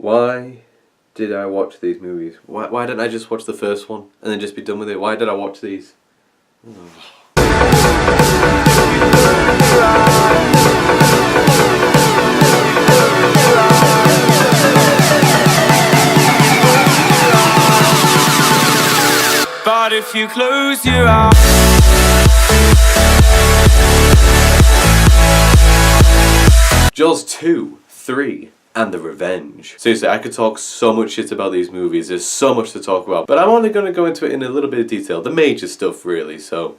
Why did I watch these movies? Why didn't I just watch the first one and then just be done with it? Why did I watch these? But if you close your eyes, Jaws 2, 3, and The Revenge. Seriously, I could talk so much shit about these movies. There's so much to talk about. But I'm only going to go into it in a little bit of detail. The major stuff, really, so...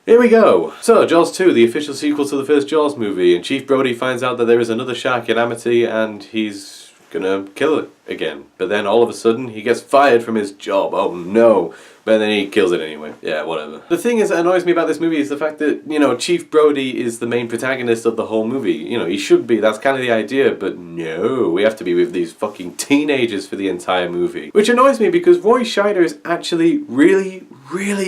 Here we go! So, Jaws 2, the official sequel to the first Jaws movie, and Chief Brody finds out that there is another shark in Amity and he's gonna kill it again. But then all of a sudden, he gets fired from his job. Oh no! But then he kills it anyway. Yeah, whatever. The thing that annoys me about this movie is the fact that, you know, Chief Brody is the main protagonist of the whole movie. You know, he should be, that's kind of the idea, but no, we have to be with these fucking teenagers for the entire movie. Which annoys me because Roy Scheider is actually really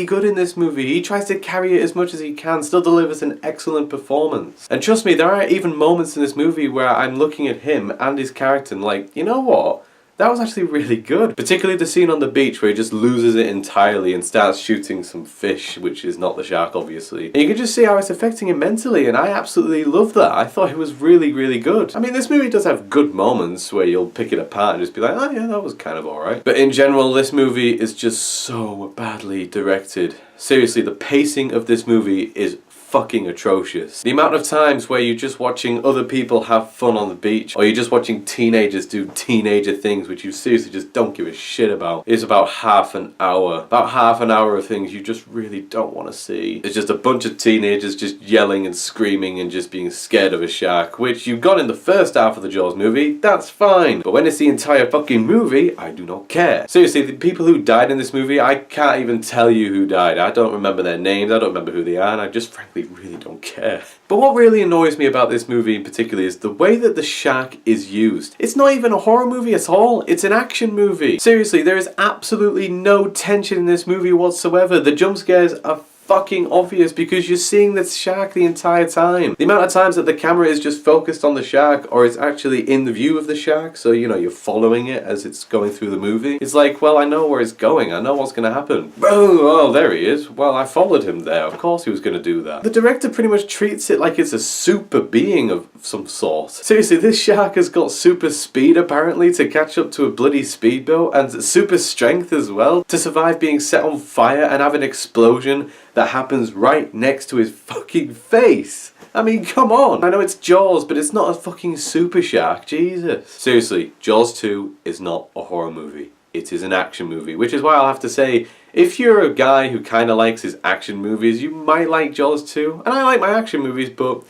good in this movie. He tries to carry it as much as he can, still delivers an excellent performance. And trust me, there are even moments in this movie where I'm looking at him and his character and like, you know what? That was actually really good. Particularly the scene on the beach where he just loses it entirely and starts shooting some fish, which is not the shark, obviously. And you can just see how it's affecting him mentally, and I absolutely love that. I thought it was really good. I mean, this movie does have good moments where you'll pick it apart and just be like, oh yeah, that was kind of alright. But in general, this movie is just so badly directed. Seriously, the pacing of this movie is fucking atrocious. The amount of times where you're just watching other people have fun on the beach, or you're just watching teenagers do teenager things which you seriously just don't give a shit about, is about half an hour. About half an hour of things you just really don't want to see. It's just a bunch of teenagers just yelling and screaming and just being scared of a shark, which you got in the first half of the Jaws movie, that's fine. But when it's the entire fucking movie, I do not care. Seriously, the people who died in this movie, I can't even tell you who died. I don't remember their names, I don't remember who they are, and I just frankly really don't care. But what really annoys me about this movie in particular is the way that the shark is used. It's not even a horror movie at all, it's an action movie. Seriously, there is absolutely no tension in this movie whatsoever. The jump scares are fucking obvious because you're seeing this shark the entire time. The amount of times that the camera is just focused on the shark or it's actually in the view of the shark, so you know you're following it as it's going through the movie. It's like, well, I know where it's going, I know what's gonna happen. Oh, there he is. Well, I followed him there, of course he was gonna do that. The director pretty much treats it like it's a super being of some sort. Seriously, this shark has got super speed apparently to catch up to a bloody speedboat, and super strength as well to survive being set on fire and have an explosion that happens right next to his fucking face. I mean, come on. I know it's Jaws, but it's not a fucking super shark. Jesus. Seriously, Jaws 2 is not a horror movie. It is an action movie, which is why I'll have to say, if you're a guy who kind of likes his action movies, you might like Jaws 2. And I like my action movies, but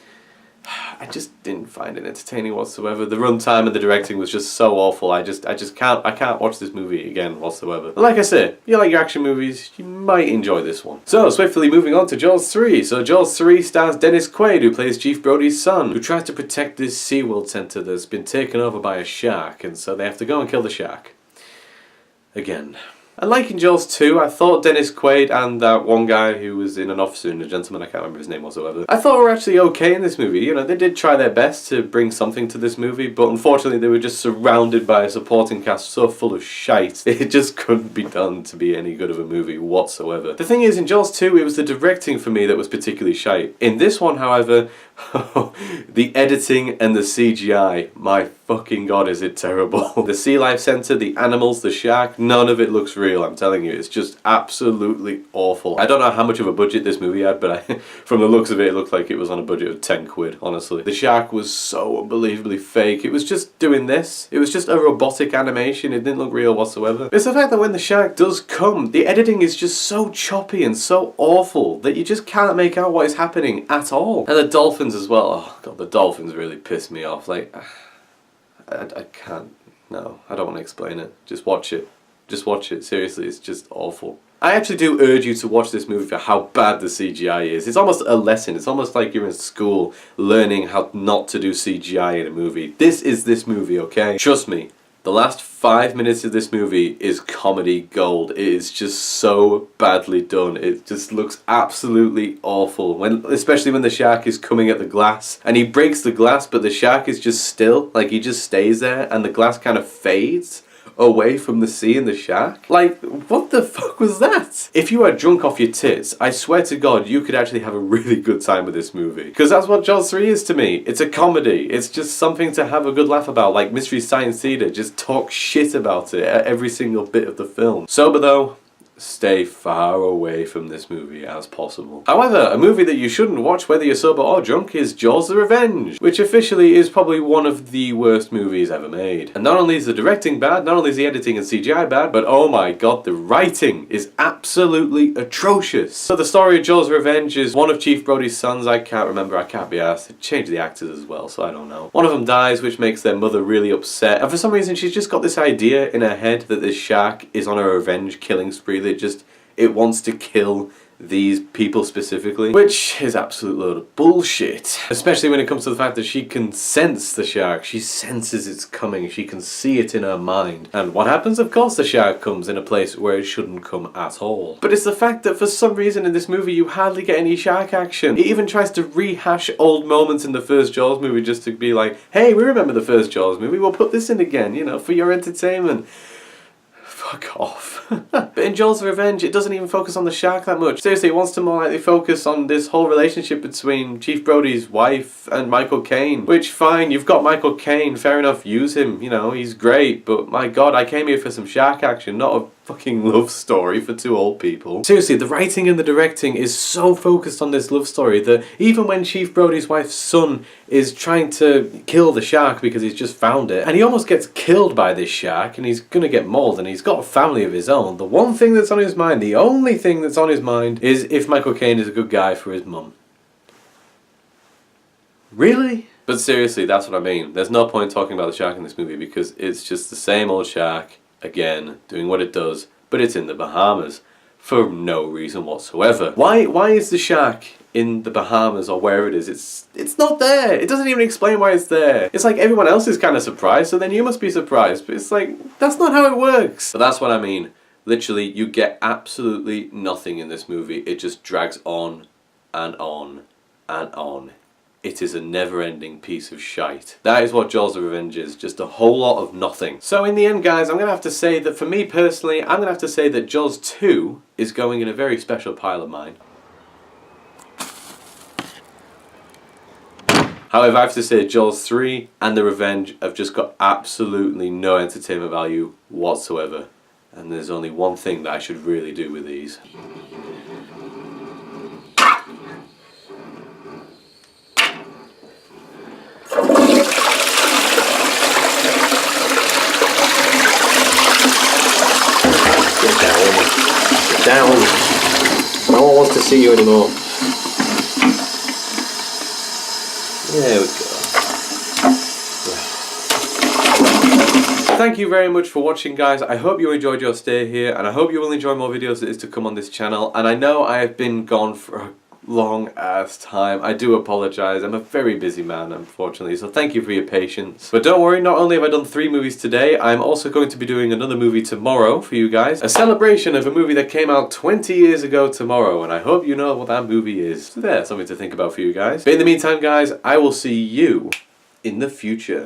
I just didn't find it entertaining whatsoever. The runtime and the directing was just so awful. I can't watch this movie again whatsoever. But like I said, if you like your action movies, you might enjoy this one. So, swiftly moving on to Jaws 3. So Jaws 3 stars Dennis Quaid, who plays Chief Brody's son, who tries to protect this SeaWorld centre that's been taken over by a shark, and so they have to go and kill the shark. Again. And like in Jaws 2, I thought Dennis Quaid and that one guy who was in An Officer and a Gentleman, I can't remember his name whatsoever, I thought were actually okay in this movie. You know, they did try their best to bring something to this movie, but unfortunately they were just surrounded by a supporting cast so full of shite. It just couldn't be done to be any good of a movie whatsoever. The thing is, in Jaws 2, it was the directing for me that was particularly shite. In this one, however, the editing and the CGI, my fucking god, is it terrible. The sea life centre, the animals, the shark, none of it looks real, I'm telling you. It's just absolutely awful. I don't know how much of a budget this movie had, but from the looks of it, it looked like it was on a budget of 10 quid, honestly. The shark was so unbelievably fake. It was just doing this. It was just a robotic animation. It didn't look real whatsoever. It's the fact that when the shark does come, the editing is just so choppy and so awful that you just can't make out what is happening at all. And the dolphins as well. Oh god, the dolphins really piss me off. Like, I can't. No, I don't want to explain it. Just watch it. Just watch it. Seriously, it's just awful. I actually do urge you to watch this movie for how bad the CGI is. It's almost a lesson. It's almost like you're in school learning how not to do CGI in a movie. This is this movie, okay? Trust me. The last 5 minutes of this movie is comedy gold. It is just so badly done. It just looks absolutely awful. Especially when the shark is coming at the glass and he breaks the glass, but the shark is just still, like he just stays there and the glass kind of fades away from the sea and the shark. Like, what the fuck was that? If you are drunk off your tits, I swear to God, you could actually have a really good time with this movie. Because that's what Jaws 3 is to me. It's a comedy. It's just something to have a good laugh about. Like Mystery Science Theater, just talk shit about it at every single bit of the film. Sober though, stay far away from this movie as possible. However, a movie that you shouldn't watch whether you're sober or drunk is Jaws the Revenge, which officially is probably one of the worst movies ever made. And not only is the directing bad, not only is the editing and CGI bad, but oh my god, the writing is absolutely atrocious. So the story of Jaws the Revenge is one of Chief Brody's sons, I can't remember, I can't be asked. They changed the actors as well, so I don't know. One of them dies, which makes their mother really upset, and for some reason she's just got this idea in her head that this shark is on a revenge killing spree. It wants to kill these people specifically, which is absolute load of bullshit. Especially when it comes to the fact that she can sense the shark. She senses it's coming. She can see it in her mind. And what happens? Of course the shark comes in a place where it shouldn't come at all. But it's the fact that for some reason in this movie you hardly get any shark action. It even tries to rehash old moments in the first Jaws movie just to be like, hey, we remember the first Jaws movie, we'll put this in again, you know, for your entertainment. Fuck off. But in Jaws the Revenge, it doesn't even focus on the shark that much. Seriously, it wants to more likely focus on this whole relationship between Chief Brody's wife and Michael Caine. Which, fine, you've got Michael Caine, fair enough, use him, you know, he's great. But my god, I came here for some shark action, not a fucking love story for two old people. Seriously, the writing and the directing is so focused on this love story that even when Chief Brody's wife's son is trying to kill the shark because he's just found it, and he almost gets killed by this shark and he's gonna get mauled and he's got a family of his own, the one thing that's on his mind, the only thing that's on his mind is if Michael Caine is a good guy for his mum. Really? But seriously, that's what I mean. There's no point talking about the shark in this movie because it's just the same old shark, again, doing what it does, but it's in the Bahamas for no reason whatsoever. Why is the shark in the Bahamas or wherever it is? It's not there. It doesn't even explain why it's there. It's like everyone else is kind of surprised, so then you must be surprised. But it's like, that's not how it works. But that's what I mean. Literally, you get absolutely nothing in this movie. It just drags on and on and on. It is a never-ending piece of shite. That is what Jaws the Revenge is, just a whole lot of nothing. So in the end, guys, I'm going to have to say that for me personally, I'm going to have to say that Jaws 2 is going in a very special pile of mine. However, I have to say Jaws 3 and The Revenge have just got absolutely no entertainment value whatsoever. And there's only one thing that I should really do with these. Down. No one wants to see you anymore. There we go. Thank you very much for watching, guys. I hope you enjoyed your stay here, and I hope you will enjoy more videos that is to come on this channel. And I know I have been gone for a long ass time. I do apologise. I'm a very busy man, unfortunately, so thank you for your patience. But don't worry, not only have I done 3 movies today, I'm also going to be doing another movie tomorrow for you guys. A celebration of a movie that came out 20 years ago tomorrow, and I hope you know what that movie is. So there's something to think about for you guys. But in the meantime, guys, I will see you in the future.